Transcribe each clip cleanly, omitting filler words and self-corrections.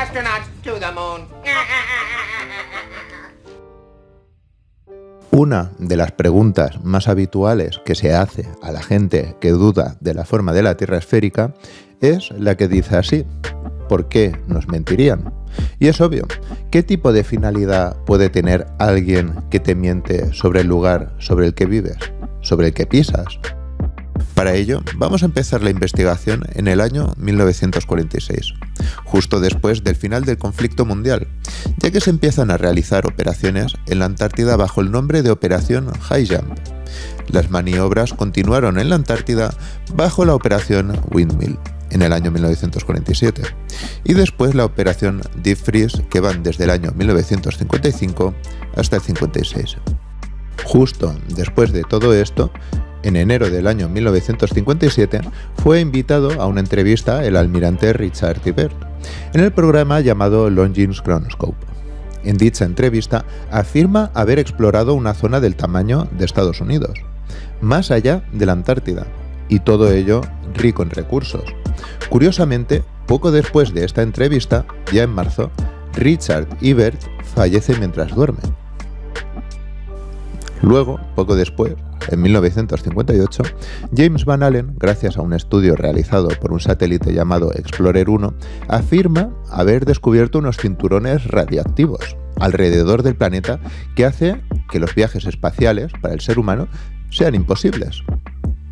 astronauts to the moon. Una de las preguntas más habituales que se hace a la gente que duda de la forma de la Tierra esférica es la que dice así: ¿por qué nos mentirían? Y es obvio, ¿qué tipo de finalidad puede tener alguien que te miente sobre el lugar sobre el que vives, sobre el que pisas? Para ello, vamos a empezar la investigación en el año 1946, justo después del final del conflicto mundial, ya que se empiezan a realizar operaciones en la Antártida bajo el nombre de Operación High Jump. Las maniobras continuaron en la Antártida bajo la Operación Windmill en el año 1947 y después la Operación Deep Freeze, que van desde el año 1955 hasta el 56. Justo después de todo esto, en enero del año 1957, fue invitado a una entrevista el almirante Richard E. Byrd en el programa llamado Longines Chronoscope. En dicha entrevista afirma haber explorado una zona del tamaño de Estados Unidos, más allá de la Antártida, y todo ello rico en recursos. Curiosamente, poco después de esta entrevista, ya en marzo, Richard E. Byrd fallece mientras duerme. Luego, poco después, en 1958, James Van Allen, gracias a un estudio realizado por un satélite llamado Explorer 1, afirma haber descubierto unos cinturones radiactivos alrededor del planeta que hace que los viajes espaciales para el ser humano sean imposibles.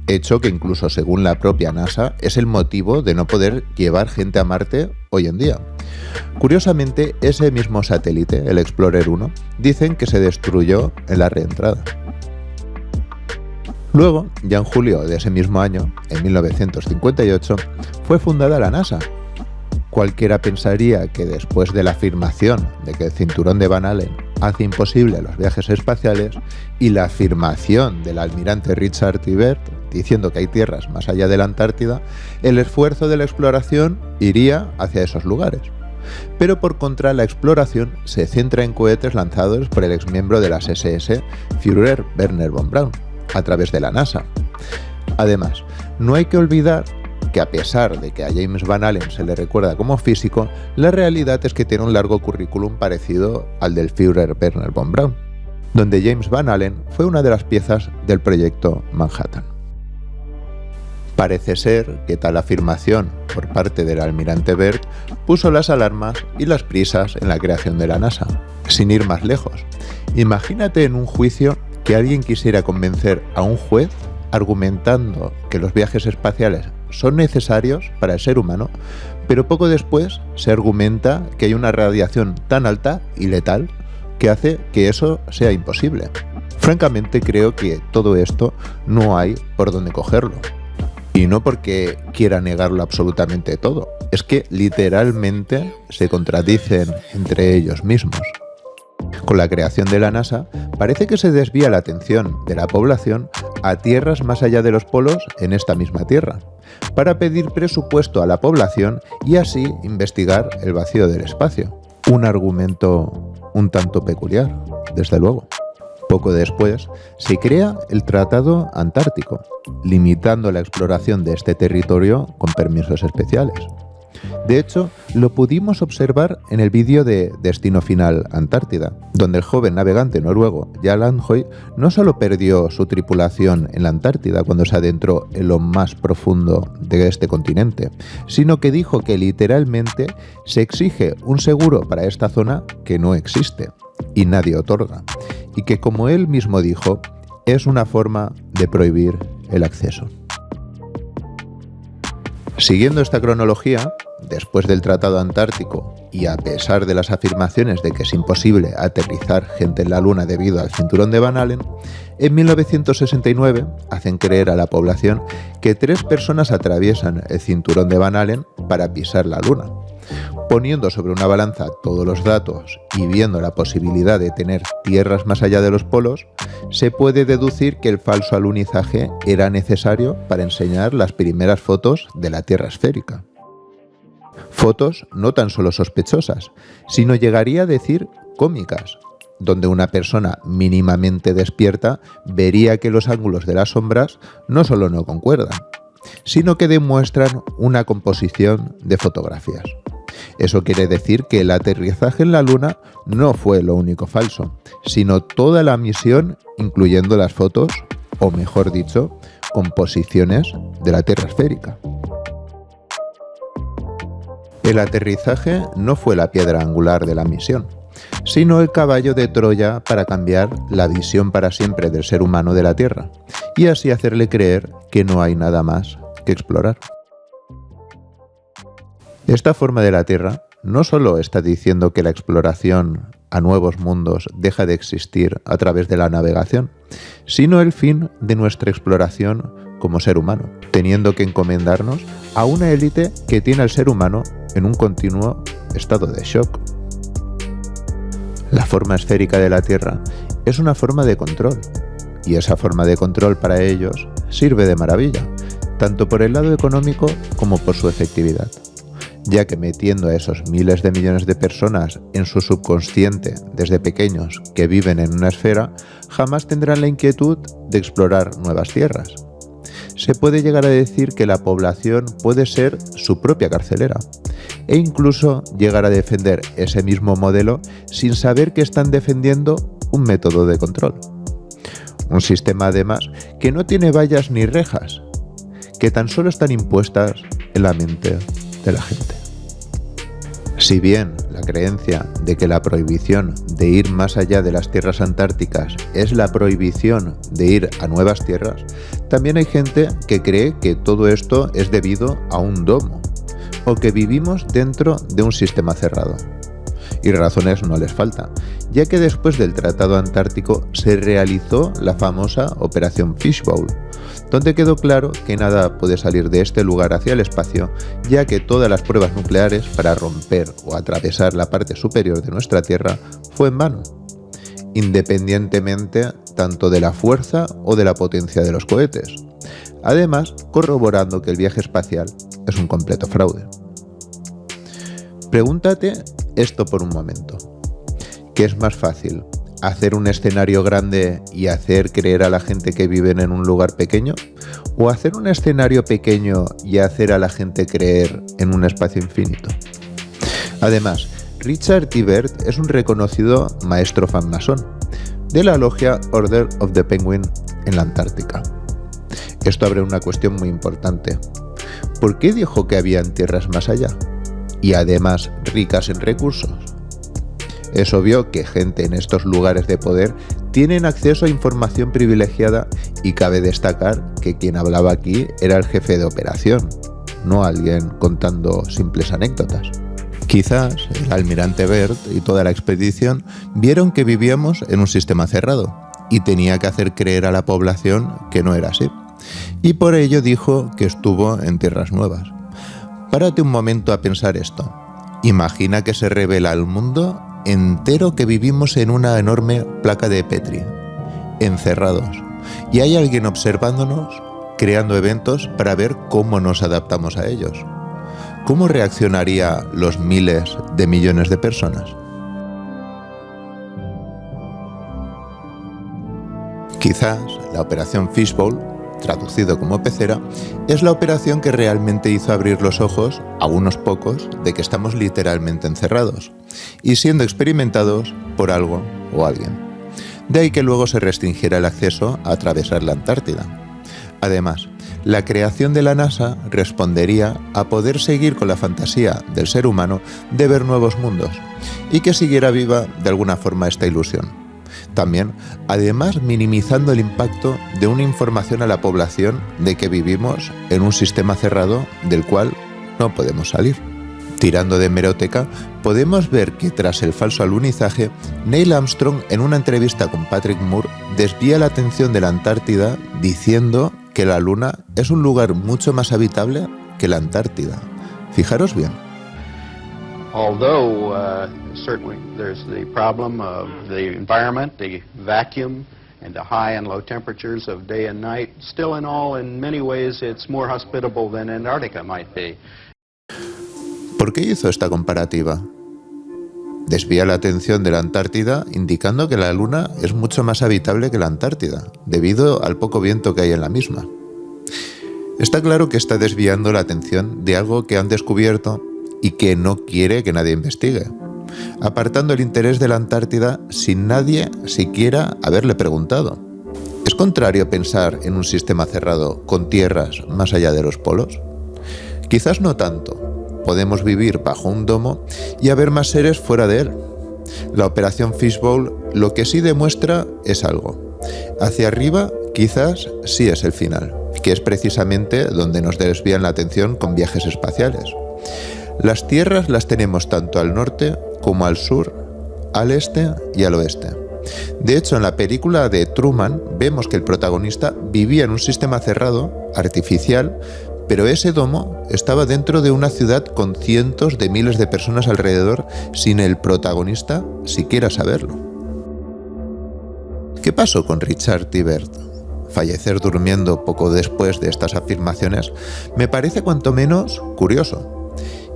Hecho que incluso según la propia NASA es el motivo de no poder llevar gente a Marte hoy en día. Curiosamente, ese mismo satélite, el Explorer 1, dicen que se destruyó en la reentrada. Luego, ya en julio de ese mismo año, en 1958, fue fundada la NASA. Cualquiera pensaría que después de la afirmación de que el cinturón de Van Allen hace imposible los viajes espaciales y la afirmación del almirante Richard E. Byrd diciendo que hay tierras más allá de la Antártida, el esfuerzo de la exploración iría hacia esos lugares. Pero por contra, la exploración se centra en cohetes lanzados por el exmiembro de las SS, Führer Wernher von Braun, a través de la NASA. Además, no hay que olvidar que a pesar de que a James Van Allen se le recuerda como físico, la realidad es que tiene un largo currículum parecido al del Führer Wernher von Braun, donde James Van Allen fue una de las piezas del proyecto Manhattan. Parece ser que tal afirmación por parte del almirante Byrd puso las alarmas y las prisas en la creación de la NASA. Sin ir más lejos, imagínate en un juicio que alguien quisiera convencer a un juez argumentando que los viajes espaciales son necesarios para el ser humano, pero poco después se argumenta que hay una radiación tan alta y letal que hace que eso sea imposible. Francamente, creo que todo esto no hay por dónde cogerlo. Y no porque quiera negarlo absolutamente todo, es que literalmente se contradicen entre ellos mismos. Con la creación de la NASA, parece que se desvía la atención de la población a tierras más allá de los polos en esta misma Tierra, para pedir presupuesto a la población y así investigar el vacío del espacio. Un argumento un tanto peculiar, desde luego. Poco después, se crea el Tratado Antártico, limitando la exploración de este territorio con permisos especiales. De hecho, lo pudimos observar en el vídeo de Destino Final Antártida, donde el joven navegante noruego Jarl Andhøy no solo perdió su tripulación en la Antártida cuando se adentró en lo más profundo de este continente, sino que dijo que literalmente se exige un seguro para esta zona que no existe y nadie otorga, y que, como él mismo dijo, es una forma de prohibir el acceso. Siguiendo esta cronología, después del Tratado Antártico y a pesar de las afirmaciones de que es imposible aterrizar gente en la Luna debido al cinturón de Van Allen, en 1969 hacen creer a la población que 3 personas atraviesan el cinturón de Van Allen para pisar la Luna. Poniendo sobre una balanza todos los datos y viendo la posibilidad de tener tierras más allá de los polos, se puede deducir que el falso alunizaje era necesario para enseñar las primeras fotos de la Tierra esférica. Fotos no tan solo sospechosas, sino llegaría a decir cómicas, donde una persona mínimamente despierta vería que los ángulos de las sombras no solo no concuerdan, sino que demuestran una composición de fotografías. Eso quiere decir que el aterrizaje en la Luna no fue lo único falso, sino toda la misión, incluyendo las fotos, o mejor dicho, composiciones de la Tierra esférica. El aterrizaje no fue la piedra angular de la misión, sino el caballo de Troya para cambiar la visión para siempre del ser humano de la Tierra, y así hacerle creer que no hay nada más que explorar. Esta forma de la Tierra no solo está diciendo que la exploración a nuevos mundos deja de existir a través de la navegación, sino el fin de nuestra exploración como ser humano, teniendo que encomendarnos a una élite que tiene al ser humano en un continuo estado de shock. La forma esférica de la Tierra es una forma de control, y esa forma de control para ellos sirve de maravilla, tanto por el lado económico como por su efectividad, ya que metiendo a esos miles de millones de personas en su subconsciente desde pequeños que viven en una esfera, jamás tendrán la inquietud de explorar nuevas tierras. Se puede llegar a decir que la población puede ser su propia carcelera, e incluso llegar a defender ese mismo modelo sin saber que están defendiendo un método de control. Un sistema además que no tiene vallas ni rejas, que tan solo están impuestas en la mente de la gente. Si bien la creencia de que la prohibición de ir más allá de las tierras antárticas es la prohibición de ir a nuevas tierras, también hay gente que cree que todo esto es debido a un domo, o que vivimos dentro de un sistema cerrado. Y razones no les falta, ya que después del Tratado Antártico se realizó la famosa Operación Fishbowl, donde quedó claro que nada puede salir de este lugar hacia el espacio, ya que todas las pruebas nucleares para romper o atravesar la parte superior de nuestra Tierra fue en vano, independientemente tanto de la fuerza o de la potencia de los cohetes, además corroborando que el viaje espacial es un completo fraude. Pregúntate esto por un momento. ¿Qué es más fácil? ¿Hacer un escenario grande y hacer creer a la gente que viven en un lugar pequeño? ¿O hacer un escenario pequeño y hacer a la gente creer en un espacio infinito? Además, Richard Tibert es un reconocido maestro francmasón de la logia Order of the Penguin en la Antártica. Esto abre una cuestión muy importante. ¿Por qué dijo que habían tierras más allá? Y además ricas en recursos. Es obvio que gente en estos lugares de poder tienen acceso a información privilegiada y cabe destacar que quien hablaba aquí era el jefe de operación, no alguien contando simples anécdotas. Quizás el almirante Byrd y toda la expedición vieron que vivíamos en un sistema cerrado y tenía que hacer creer a la población que no era así. Y por ello dijo que estuvo en tierras nuevas. Párate un momento a pensar esto. Imagina que se revela al mundo entero que vivimos en una enorme placa de Petri, encerrados, y hay alguien observándonos, creando eventos para ver cómo nos adaptamos a ellos. ¿Cómo reaccionarían los miles de millones de personas? Quizás la Operación Fishbowl, traducido como pecera, es la operación que realmente hizo abrir los ojos a unos pocos de que estamos literalmente encerrados y siendo experimentados por algo o alguien. De ahí que luego se restringiera el acceso a atravesar la Antártida. Además, la creación de la NASA respondería a poder seguir con la fantasía del ser humano de ver nuevos mundos y que siguiera viva de alguna forma esta ilusión. También, además, minimizando el impacto de una información a la población de que vivimos en un sistema cerrado del cual no podemos salir. Tirando de hemeroteca, podemos ver que tras el falso alunizaje, Neil Armstrong en una entrevista con Patrick Moore desvía la atención de la Antártida diciendo que la Luna es un lugar mucho más habitable que la Antártida. Fijaros bien. Although certainly there's the problem of the environment, the vacuum, and the high and low temperatures of day and night, still in many ways it's more hospitable than Antarctica might be. ¿Por qué hizo esta comparativa? Desvía la atención de la Antártida indicando que la Luna es mucho más habitable que la Antártida, debido al poco viento que hay en la misma. Está claro que está desviando la atención de algo que han descubierto y que no quiere que nadie investigue, apartando el interés de la Antártida sin nadie siquiera haberle preguntado. ¿Es contrario pensar en un sistema cerrado con tierras más allá de los polos? Quizás no tanto. Podemos vivir bajo un domo y haber más seres fuera de él. La operación Fishbowl lo que sí demuestra es algo. Hacia arriba quizás sí es el final, que es precisamente donde nos desvían la atención con viajes espaciales. Las tierras las tenemos tanto al norte como al sur, al este y al oeste. De hecho, en la película de Truman vemos que el protagonista vivía en un sistema cerrado, artificial, pero ese domo estaba dentro de una ciudad con cientos de miles de personas alrededor sin el protagonista siquiera saberlo. ¿Qué pasó con Richard y Bert? Fallecer durmiendo poco después de estas afirmaciones me parece cuanto menos curioso.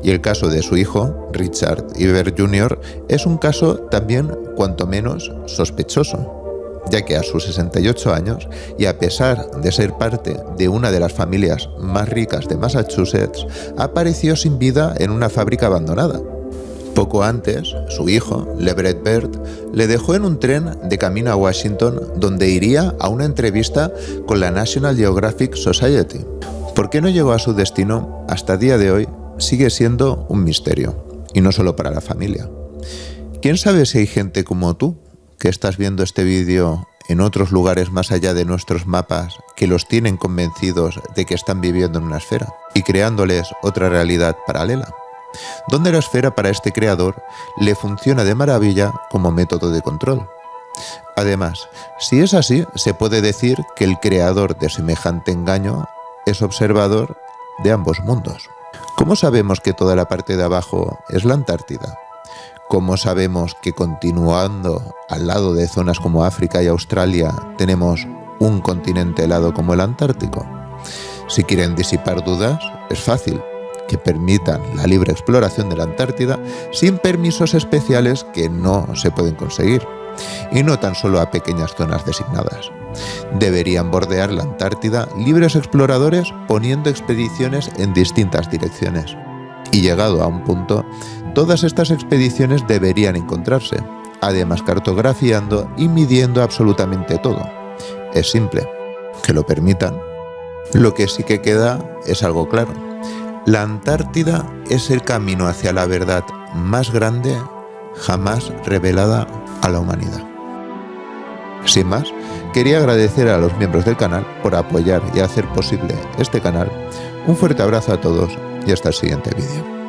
Y el caso de su hijo, Richard Bert Jr., es un caso también cuanto menos sospechoso, ya que a sus 68 años, y a pesar de ser parte de una de las familias más ricas de Massachusetts, apareció sin vida en una fábrica abandonada. Poco antes, su hijo, LeVar Bert, le dejó en un tren de camino a Washington, donde iría a una entrevista con la National Geographic Society. ¿Por qué no llegó a su destino? Hasta el día de hoy sigue siendo un misterio, y no solo para la familia. ¿Quién sabe si hay gente como tú, que estás viendo este vídeo en otros lugares más allá de nuestros mapas, que los tienen convencidos de que están viviendo en una esfera y creándoles otra realidad paralela? Donde la esfera para este creador le funciona de maravilla como método de control. Además, si es así, se puede decir que el creador de semejante engaño es observador de ambos mundos. ¿Cómo sabemos que toda la parte de abajo es la Antártida? ¿Cómo sabemos que continuando al lado de zonas como África y Australia tenemos un continente helado como el Antártico? Si quieren disipar dudas, es fácil. Que permitan la libre exploración de la Antártida sin permisos especiales que no se pueden conseguir, y no tan solo a pequeñas zonas designadas. Deberían bordear la Antártida libres exploradores poniendo expediciones en distintas direcciones. Y llegado a un punto, todas estas expediciones deberían encontrarse, además cartografiando y midiendo absolutamente todo. Es simple, que lo permitan. Lo que sí que queda es algo claro. La Antártida es el camino hacia la verdad más grande jamás revelada a la humanidad. Sin más, quería agradecer a los miembros del canal por apoyar y hacer posible este canal. Un fuerte abrazo a todos y hasta el siguiente vídeo.